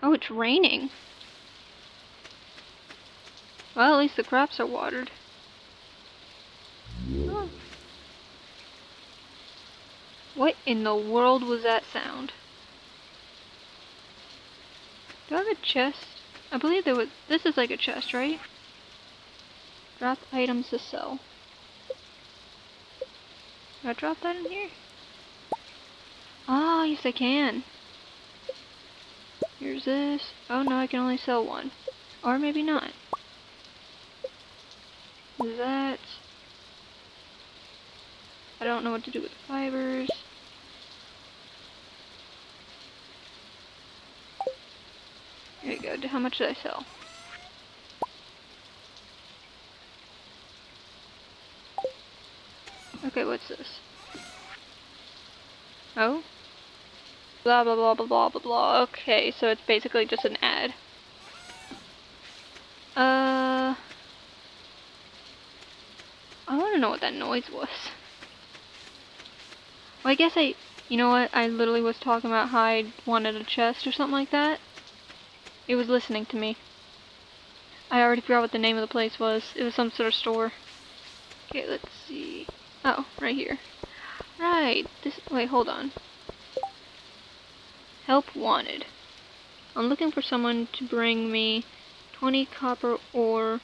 Oh, it's raining. Well, at least the crops are watered. Oh. What in the world was that sound? Do I have a chest? I believe there was. This is like a chest, right? Drop items to sell. Can I drop that in here? Ah, yes I can. Here's this. Oh no, I can only sell one. Or maybe not. That. I don't know what to do with the fibers. There you go. How much did I sell? Okay, what's this? Oh? Blah blah blah blah blah blah blah. Okay, so it's basically just an ad. I want to know what that noise was. Well, I guess you know what? I literally was talking about how I wanted a chest or something like that. It was listening to me. I already forgot what the name of the place was. It was some sort of store. Okay, let's see. Oh, right here. Right. Wait, hold on. Help wanted. I'm looking for someone to bring me 20 copper ore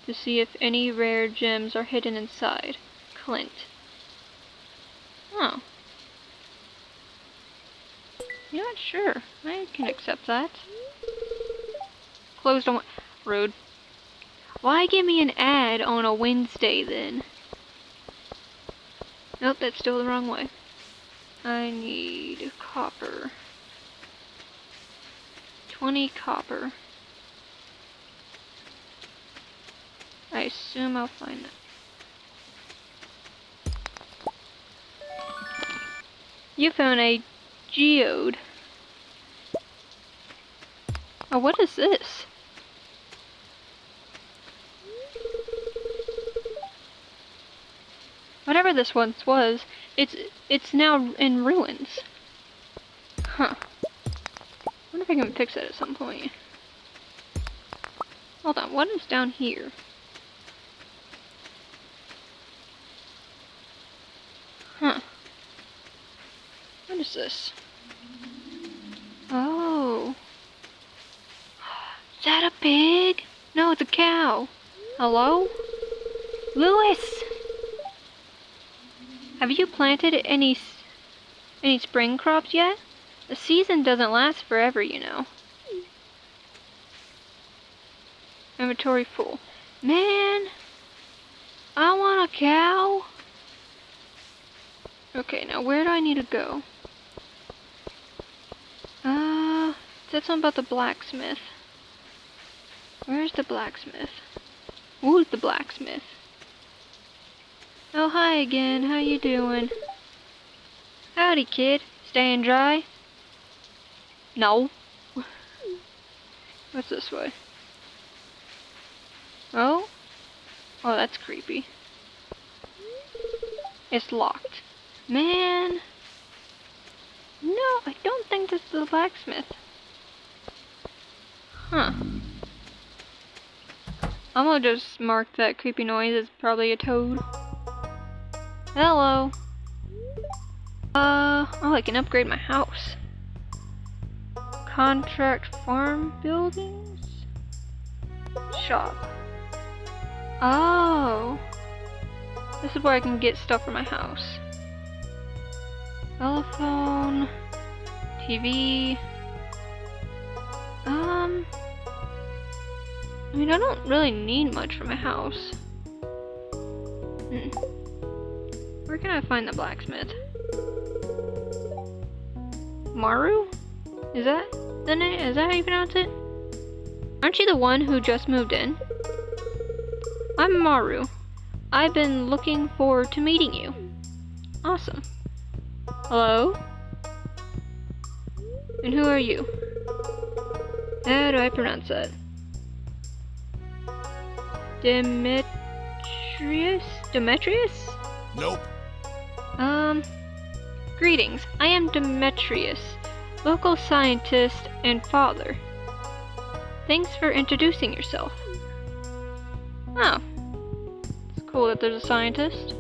to see if any rare gems are hidden inside. Clint. Oh. Yeah, sure. I can accept that. Closed on... Rude. Why give me an ad on a Wednesday then? Nope, that's still the wrong way. I need copper. 20 copper. I assume I'll find that. You found a geode. Oh, what is this? Whatever this once was, it's now in ruins. Huh. I wonder if I can fix it at some point. Hold on, what is down here? Huh. What is this? Oh. Is that a pig? No, it's a cow. Hello? Lewis! Have you planted any spring crops yet? The season doesn't last forever, you know. Inventory full. Man! I want a cow! Okay, now where do I need to go? It said something about the blacksmith. Where's the blacksmith? Who's the blacksmith? Oh, hi again. How you doing? Howdy, kid. Staying dry? No. What's this way? Oh? Oh, that's creepy. It's locked. Man. No, I don't think this is the blacksmith. Huh. I'm gonna just mark that creepy noise as probably a toad. Hello. Oh, I can upgrade my house. Contract farm buildings? Shop. Oh. This is where I can get stuff for my house. Telephone. TV. I mean, I don't really need much for my house. Where can I find the blacksmith? Maru? Is that the name? Is that how you pronounce it? Aren't you the one who just moved in? I'm Maru. I've been looking forward to meeting you. Awesome. Hello? And who are you? How do I pronounce that? Demetrius? Demetrius? Nope. Greetings. I am Demetrius, local scientist and father. Thanks for introducing yourself. Oh. It's cool that there's a scientist.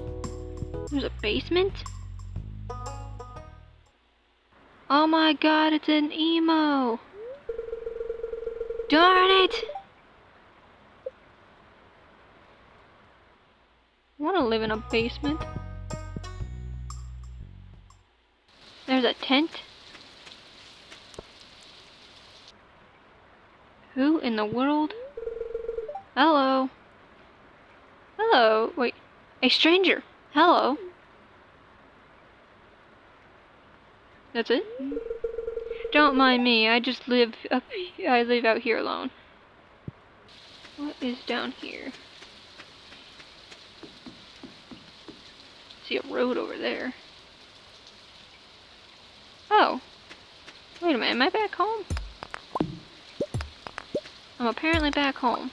There's a basement? Oh my god, it's an emo! Darn it! I wanna live in a basement. There's a tent. Who in the world? Hello? Hello? Wait. A stranger! Hello? That's it? Don't mind me, I just live I live out here alone. What is down here? See a road over there. Oh. Wait a minute, am I back home? I'm apparently back home.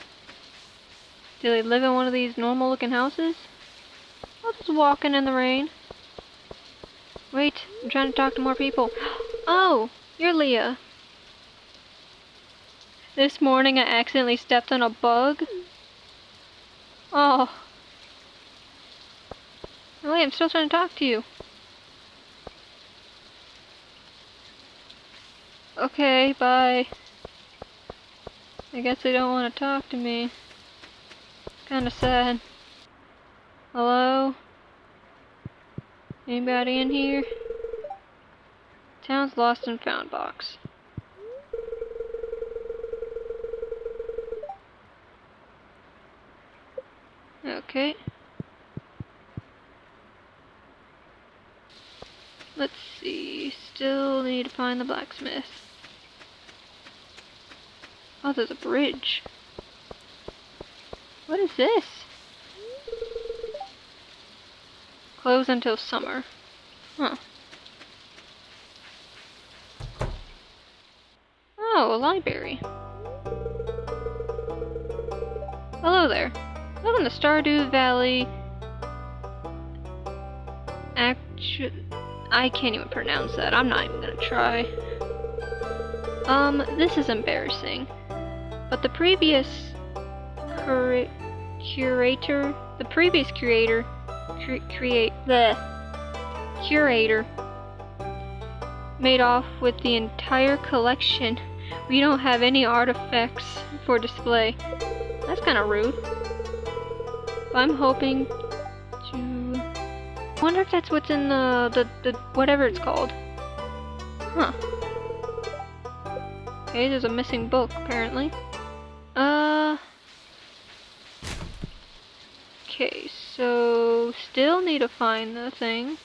Do they live in one of these normal looking houses? I'm just walking in the rain. Wait, I'm trying to talk to more people. Oh, you're Leah. This morning I accidentally stepped on a bug. Oh. Wait, I'm still trying to talk to you. Okay, bye. I guess they don't want to talk to me. Kinda sad. Hello? Anybody in here? Town's lost and found box. Okay. Let's see. Still need to find the blacksmith. Oh, there's a bridge. What is this? Close until summer. Huh. Oh, a library. Hello there. Welcome to Stardew Valley. I can't even pronounce that. I'm not even gonna try. This is embarrassing. But the previous curator made off with the entire collection. We don't have any artifacts for display. That's kind of rude. But I'm hoping to... I wonder if that's what's in the whatever it's called. Huh. Okay, there's a missing book, apparently. Okay, so still need to find the thing.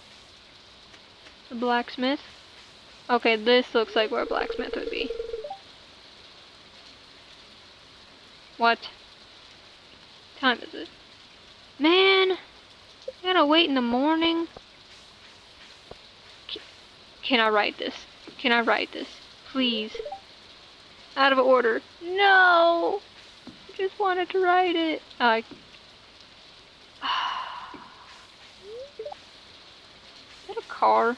The blacksmith. Okay, this looks like where a blacksmith would be. What time is it? Man! I gotta wait in the morning. Can I write this? Can I write this? Please. Out of order. No! I just wanted to write it. Is that a car?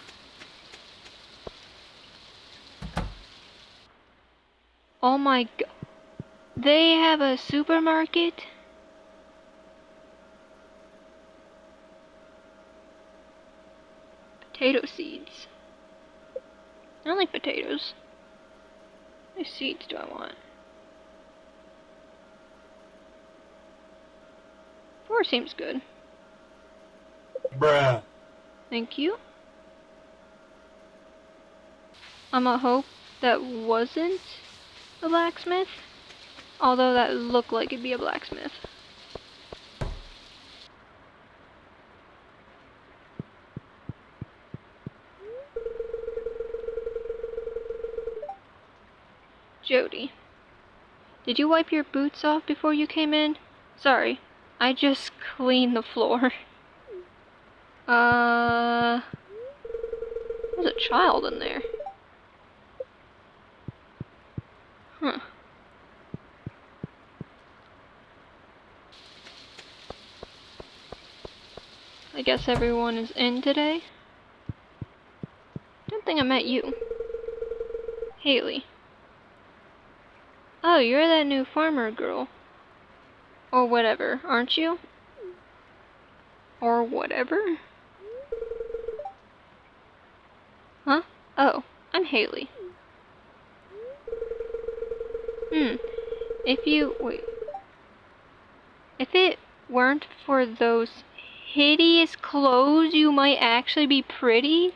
Oh my god. They have a supermarket? Potato seeds. I don't like potatoes. How many seeds do I want? 4 seems good. Bruh. Thank you. I'ma hope that wasn't a blacksmith. Although that looked like it'd be a blacksmith. Jody. Did you wipe your boots off before you came in? Sorry, I just cleaned the floor. There's a child in there. Huh. I guess everyone is in today. Don't think I met you. Haley. Oh, you're that new farmer girl. Or whatever, aren't you? Or whatever? Huh? Oh, I'm Haley. Wait. If it weren't for those hideous clothes, you might actually be pretty?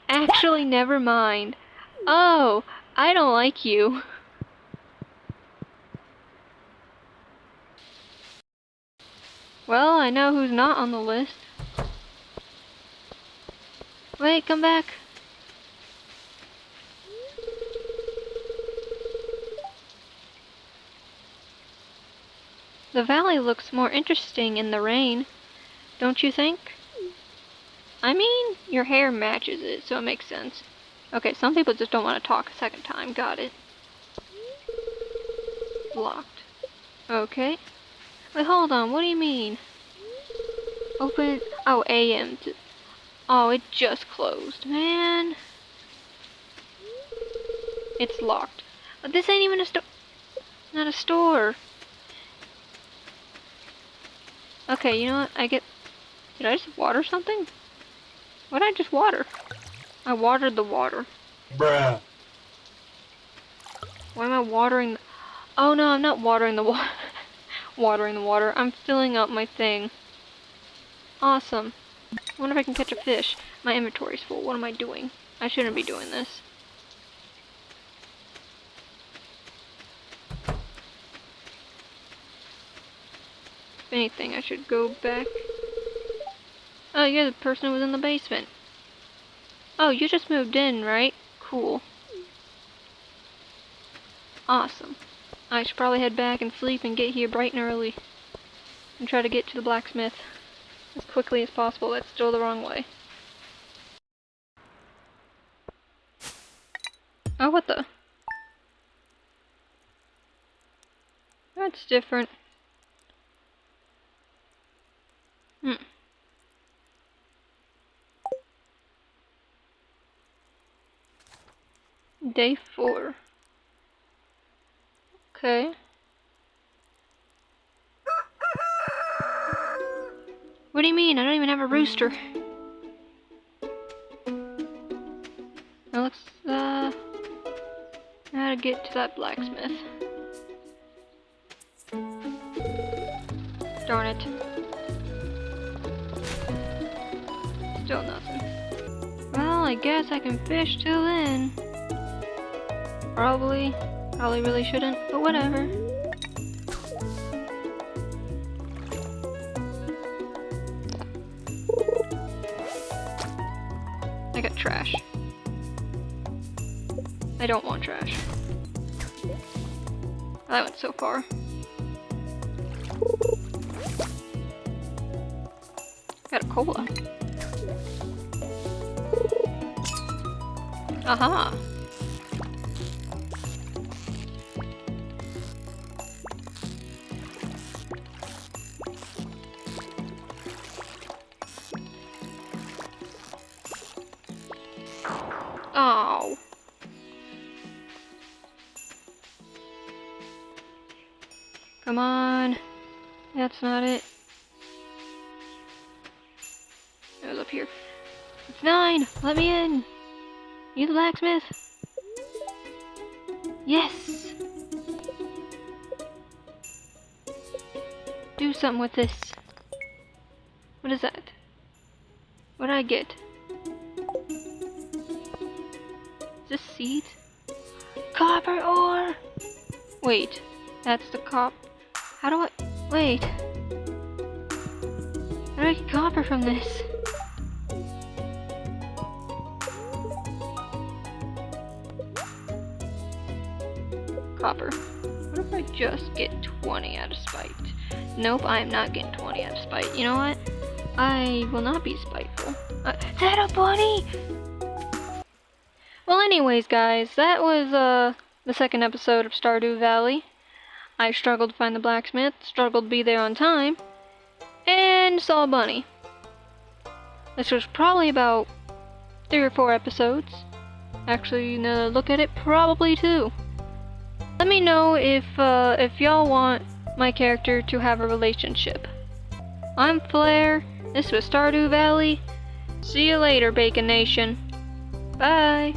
Actually, never mind. Oh, I don't like you. Well, I know who's not on the list. Wait, come back. The valley looks more interesting in the rain, don't you think? I mean, your hair matches it, so it makes sense. Okay, some people just don't want to talk a second time. Got it. Locked. Okay. Wait, hold on. What do you mean? Open. Oh, AM. Oh, it just closed. Man. It's locked. But this ain't even a store. Not a store. Okay, you know what? Did I just water something? What did I just water? I watered the water. Bruh. Why am I watering? Oh no, I'm not watering the water. Watering the water. I'm filling up my thing. Awesome. I wonder if I can catch a fish. My inventory's full. What am I doing? I shouldn't be doing this. If anything, I should go back. Oh, you're the person who was in the basement. Oh, you just moved in, right? Cool. Awesome. I should probably head back and sleep and get here bright and early. And try to get to the blacksmith as quickly as possible. That's still the wrong way. Oh, what the? That's different. Day 4. Okay. What do you mean? I don't even have a rooster. It looks, I gotta get to that blacksmith. Darn it. Still nothing. Well, I guess I can fish till then. Probably really shouldn't, but whatever. I got trash. I don't want trash. That went so far. Got a cola. Aha! Oh. Come on. That's not it. It was up here. It's 9! Let me in! You the blacksmith? Yes! Do something with this. What is that? What did I get? Is this seed? Copper ore! Wait, that's the How do I... Wait. How do I get copper from this? Copper. What if I just get 20 out of spite? Nope, I am not getting 20 out of spite. You know what? I will not be spiteful. Is that a bunny? Well, anyways, guys, that was the second episode of Stardew Valley. I struggled to find the blacksmith, struggled to be there on time, and saw a bunny. This was probably about 3 or 4 episodes. Actually, now that I look at it, probably too. Let me know if y'all want my character to have a relationship. I'm Flair. This was Stardew Valley. See you later, Bacon Nation. Bye.